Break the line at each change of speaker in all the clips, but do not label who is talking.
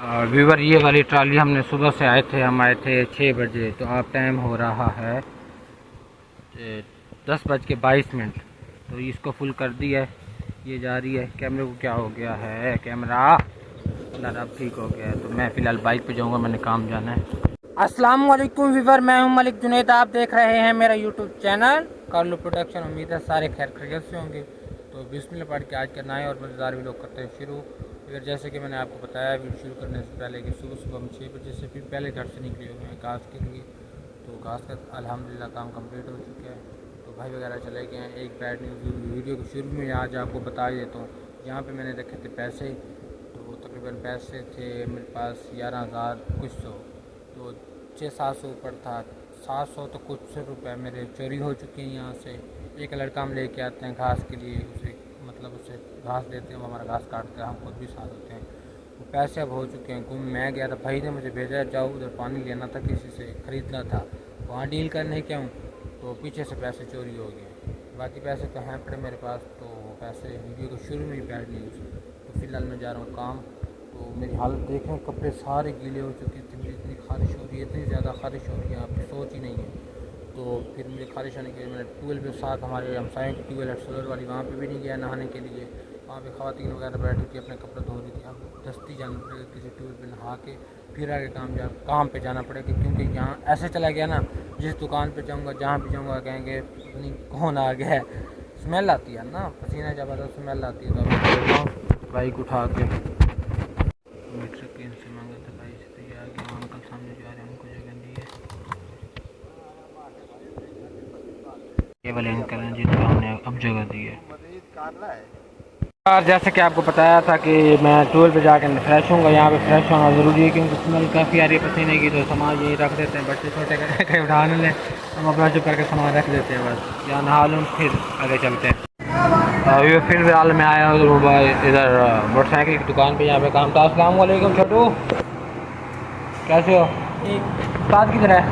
Viewer ये वाली trolley हमने सुबह से हम आए थे 6 बजे, तो अब टाइम हो रहा है 10:22। तो इसको फुल कर दिया है, ये जा रही है। कैमरे को क्या हो गया है, कैमरा अब ठीक हो गया है। तो मैं फ़िलहाल बाइक पे जाऊंगा, मैंने काम जाना है। अस्सलाम वालेकुम व्यूवर, मैं हूं मलिक जुनैद, आप देख रहे हैं मेरा यूट्यूब चैनल कार्लो प्रोडक्शन। उम्मीद है सारे खैर खैरियत से होंगे। तो बिस्मिल्लाह पढ़ के आज का नए और मज़ेदार वीडियो करते हैं शुरू। फिर जैसे कि मैंने आपको बताया वीडियो शुरू करने से पहले कि सुबह हम 6 बजे से फिर पहले घर से निकले हुए हैं घास के लिए। तो घास का अल्हम्दुलिल्लाह काम कंप्लीट हो चुका है। तो भाई वगैरह चले गए हैं। एक बैड न्यूज़ वीडियो के शुरू में आज आपको बता ही देता हूँ। यहाँ पे मैंने रखे थे पैसे, तो तकरीबन पैसे थे मेरे पास 11,000 कुछ सौ, तो 600-700 ऊपर था। 700 तो कुछ रुपए मेरे चोरी हो चुके हैं। यहाँ से एक लड़का हम लेके आते हैं घास के लिए, उसे घास देते हैं, वो हमारा घास काटते हैं, हम खुद भी साथ होते हैं। वो पैसे अब हो चुके हैं गुम। मैं गया था, भाई ने मुझे भेजा जाओ उधर पानी लेना था, किसी से ख़रीदना था, वहाँ डील करने क्या हूँ, तो पीछे से पैसे चोरी हो गए। बाकी पैसे तो हैं पड़े मेरे पास। तो पैसे वीडियो को शुरू में ही बैड न्यूज़। तो फिलहाल मैं जा रहा हूँ काम। तो मेरी हालत देखें, कपड़े सारे गीले हो चुके थे। मुझे इतनी ख़ारिश हो रही है, इतनी ज़्यादा ख़ारिश हो रही है, आपकी सोच ही नहीं है। तो फिर मुझे ख़ारिश होने के लिए मैंने ट्यूबवेल के साथ हमारे हमसायों की ट्यूबवेल है सोलर वाली, वहाँ पे भी नहीं गया नहाने के लिए। वहाँ पे ख़वातीन वगैरह बैठी थी, अपने कपड़े धो रही थी। अब दस्ती जाना पड़ेगा किसी ट्यूबवेल पे नहा के, फिर आगे काम पे जाना पड़ेगा। क्योंकि यहाँ ऐसे चला गया ना, जिस दुकान पे जाऊँगा, जहाँ भी जाऊँगा, कहेंगे पता कौन आ गया है। स्मेल आती है ना, पसीना जब आता है स्मेल आती है। तो अभी बाइक उठा के मीटर पिन से मांगा था भाई से, तो ये आ गया। अंकल सामने जा रहे हैं, उनको जगह दी है। ये वाले अंकल हैं जिनको हमने अब जगह दी है। और जैसे कि आपको बताया था कि मैं टूर पे जाकर फ्रेश हूँगा। यहाँ पे फ्रेश होना ज़रूरी है क्योंकि स्मेल काफ़ी आ रही है पसीने की। तो सामान यहीं रख देते हैं, बच्चे छोटे करके उठा ले, हम अपना चुप करके सामान रख देते हैं बस। यहाँ नहा लूँ फिर आगे चलते हैं। अभी फिर फिलहाल मैं आया हूँ इधर मोटरसाइकिल की दुकान पे, यहाँ पे काम था। अस्सलाम वालेकुम छोटू, कैसे हो? साथ किधर है?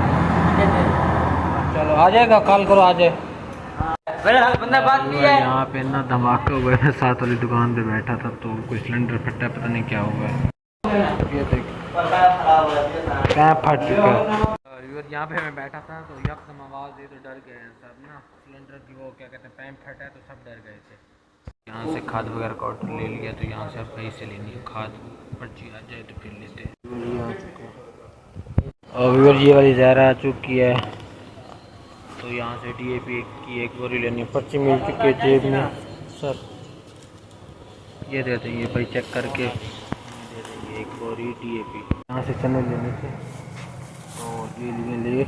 चलो आ जाएगा, कॉल करो आ जाए। बंदा बात नहीं है। यहाँ पे ना धमाका हुआ है, साथ वाली दुकान पे बैठा था तो कोई सिलेंडर फटा, पता नहीं क्या हुआ है। ये देख क्या फट चुका है। यहाँ पे मैं बैठा था तो यकदम आवाज़ दी तो डर गए सब ना। सिलेंडर की वो क्या कहते हैं, पैप फटा है तो सब डर गए थे। यहाँ से खाद वगैरह का ऑर्डर ले लिया, तो यहाँ से अब पैसे लेनी है, खाद पर्ची आ जाए तो फिर लेते हैं। और व्यूअर ये वाली ज़हरा आ चुकी है, तो यहाँ से डीएपी की एक बोरी लेनी है। पर्ची मिल चुकी है जेब में सर, ये दे देंगे भाई चेक करके, दे देंगे एक बोरी डीएपी। यहाँ से चने लेने थे तो ले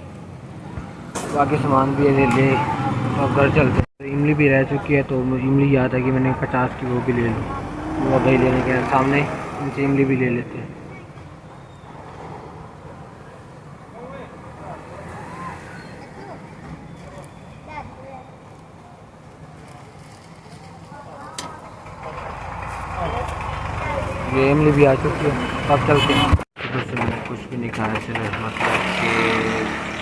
बाकी सामान भी ले तो घर चलते। तो इमली भी रह चुकी है, तो मुझे इमली याद है कि मैंने 50 की वो भी ले ली। वो भाई लेने के सामने इनसे इमली भी ले लेते हैं। ये इमली भी आ चुकी है, अब चलते हैं। सुबह से मैंने कुछ भी नहीं खाया, सिर्फ मतलब कि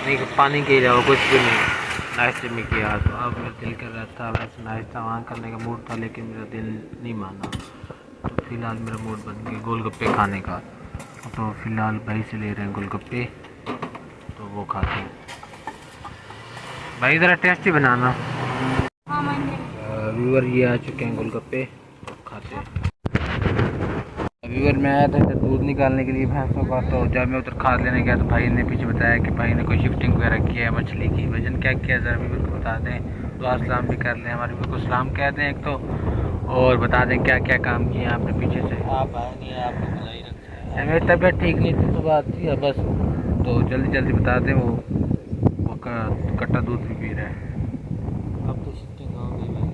नहीं पानी के अलावा कुछ भी नहीं नाश्ते में किया। तो अब मेरा दिल कर रहा था वैसे नाश्ता वहाँ करने का मूड था, लेकिन मेरा दिल नहीं माना। तो फिलहाल मेरा मूड बन गया गोलगप्पे खाने का। तो फिलहाल भाई से ले रहे हैं गोलगप्पे, तो वो खाते हैं। भाई ज़रा टेस्टी बनाना। व्यूअर ये आ चुके हैं गोलगप्पे, तो खाते हैं। व्यूअर मैं आया था इधर दूध निकालने के लिए भैंसों का। तो जब मैं उधर खाद लेने गया तो भाई ने पीछे बताया कि भाई ने कोई शिफ्टिंग वगैरह किया है मछली की। वजन क्या किया ज़रा व्यूअर को बता दें, तो सलाम भी कर लें, हमारे व्यूअर को सलाम कह दें एक तो, और बता दें क्या क्या काम किया आपने पीछे से। आप आए नहीं, आपको बुलाई रखा है। मेरी तबीयत ठीक नहीं थी तो बात थी बस, तो जल्दी जल्दी बता दें। वो कट्टा दूध भी पी रहा है। अब तो शिफ्टिंग हो गई भाई।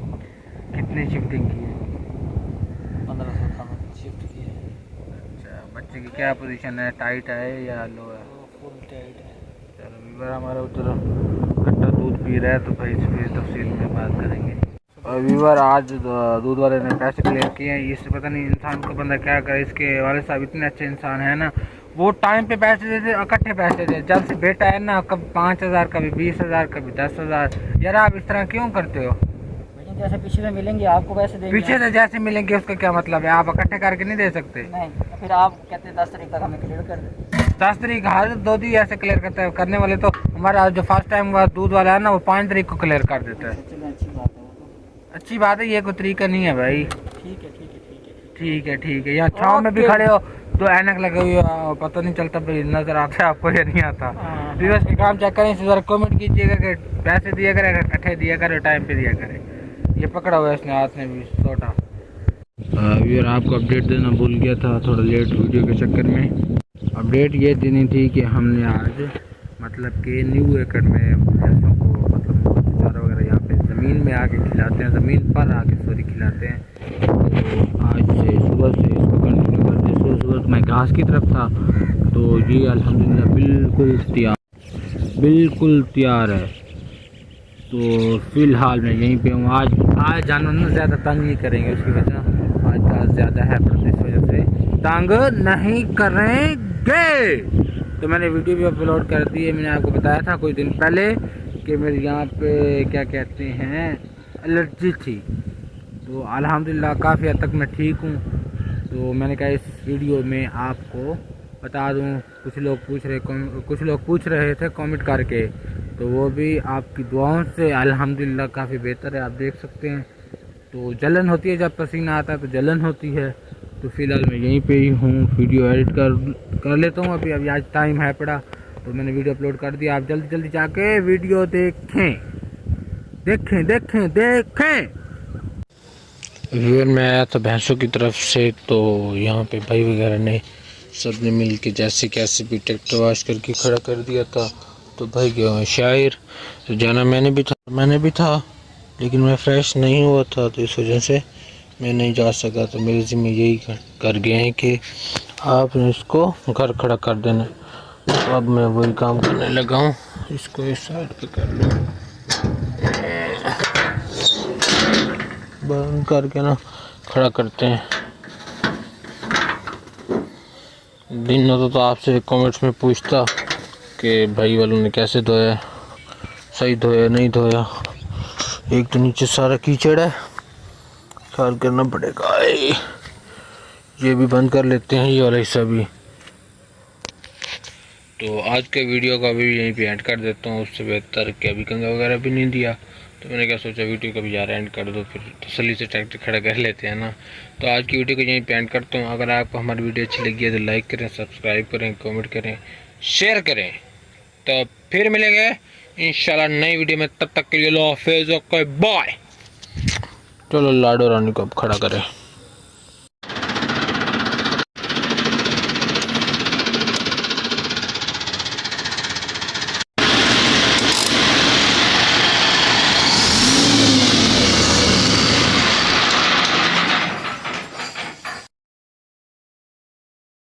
कितनी शिफ्टिंग की है? 1500 का शिफ्ट की है। अच्छा, बच्चे की क्या पोजीशन है, टाइट है या लो है? फुल टाइट है। चलो व्यूअर हमारा उधर कट्टा दूध पी रहा है, तो भाई इस पर तफसील में बात करेंगे। और व्यूअर आज दूध वाले ने पैसे क्लियर किए हैं। इससे पता नहीं इंसान को बंदा क्या करे। इसके वाले साहब इतने अच्छे इंसान है ना, वो टाइम पे पैसे देते, इकट्ठे पैसे देते। जब से बेटा है ना, कभी 5,000, कभी 20,000, कभी 10,000। यार आप इस तरह क्यों करते हो?
जैसे पीछे से मिलेंगे आपको वैसे देंगे।
पीछे से जैसे मिलेंगे उसका क्या मतलब है? आप इकट्ठे करके नहीं दे सकते?
नहीं, तो फिर आप कहते हैं 10 तारीख तक हमें क्लियर कर दें।
10 तारीख हर दो दिन ऐसे क्लियर करने वाले तो हमारा जो फर्स्ट टाइम हुआ दूध वाला है ना, वो 5 तारीख को क्लियर कर देता है।
चलिए अच्छी बात है वो तो।
अच्छी बात है, ये कोई तरीका नहीं है भाई।
ठीक है ठीक है ठीक है।
ठीक है ठीक है। यहाँ छाँव में भी खड़े हो तो ऐनक लगे हुई हो, पता नहीं चलता भाई, नजर आता है आपको या नहीं आता। व्यूअर्स के काम चेक करें, इसी तरह कमेंट कीजिएगा कि पैसे दिया करें, इकट्ठे दिया करें, टाइम पे दिया करें। ये पकड़ा हुआ है इसने हाथ में भी छोटा। व्यूअर आपको अपडेट देना भूल गया था थोड़ा लेट वीडियो के चक्कर में। अपडेट ये देनी थी कि हमने आज मतलब कि न्यू एकड़ में भैंसों को मतलब चारा वगैरह यहाँ पे ज़मीन में आके खिलाते हैं, ज़मीन पर आके सॉरी खिलाते हैं। तो आज से सुबह से इसको कंटिन्यू करते हैं। सुबह सुबह तो मैं घास की तरफ था, तो ये अल्हम्दुलिल्लाह बिल्कुल तैयार है। तो फ़िलहाल मैं यहीं पे हूँ। आज जानवर ना ज़्यादा तंग नहीं करेंगे, उसकी वजह आज घास ज़्यादा है, पर इस वजह से तंग नहीं करेंगे। तो मैंने वीडियो भी अपलोड कर दी है। मैंने आपको बताया था कुछ दिन पहले कि मेरे यहाँ पे क्या कहते हैं एलर्जी थी, तो अल्हम्दुलिल्लाह काफ़ी हद तक मैं ठीक हूँ। तो मैंने कहा इस वीडियो में आपको बता दूँ। कुछ लोग पूछ रहे थे कमेंट करके, तो वो भी आपकी दुआओं से अल्हम्दुलिल्लाह काफ़ी बेहतर है, आप देख सकते हैं। तो जलन होती है जब पसीना आता है, तो जलन होती है। तो फ़िलहाल मैं यहीं पे ही हूँ, वीडियो एडिट कर लेता हूँ। अभी आज टाइम है पड़ा, तो मैंने वीडियो अपलोड कर दिया। आप जल्दी जल्दी जाके वीडियो देखें। व्यूअर मैं आया था भैंसों की तरफ से, तो यहाँ पे भाई वगैरह ने सब ने मिल के जैसे कैसे भी ट्रैक्टर वाश करके खड़ा कर दिया था। तो भाई गया हूँ शायर, तो जाना मैंने भी था लेकिन मैं फ्रेश नहीं हुआ था, तो इस वजह से मैं नहीं जा सका। तो मेरे ज़िम्मे यही कर गए हैं कि आपने इसको घर खड़ा कर देना। तो अब मैं वही काम करने लगा हूँ। इसको इस साइड पे कर लूँ, बंद करके ना खड़ा करते हैं। दिन होता तो आपसे कमेंट्स में पूछता कि भाई वालों ने कैसे धोया, सही धोया नहीं धोया। एक तो नीचे सारा कीचड़ है, ख्याल करना पड़ेगा। ये भी बंद कर लेते हैं, ये वाला हिस्सा भी। तो आज के वीडियो का भी यहीं पे एंड कर देता हूँ। उससे बेहतर कि अभी कंगा वगैरह भी नहीं दिया, तो मैंने क्या सोचा वीडियो का भी यार एंड कर दो, फिर तसल्ली से ट्रैक्टर खड़ा कर लेते हैं ना। तो आज की वीडियो को यहीं पे एंड करता हूँ। अगर आपको हमारी वीडियो अच्छी लगी है तो लाइक करें, सब्सक्राइब करें, कमेंट करें, शेयर करें। तो फिर मिलेंगे इंशाल्लाह नई वीडियो में, तब तक के लिए लो हाफिज़, ओके बाय। चलो लाडो रानी को अब खड़ा करें।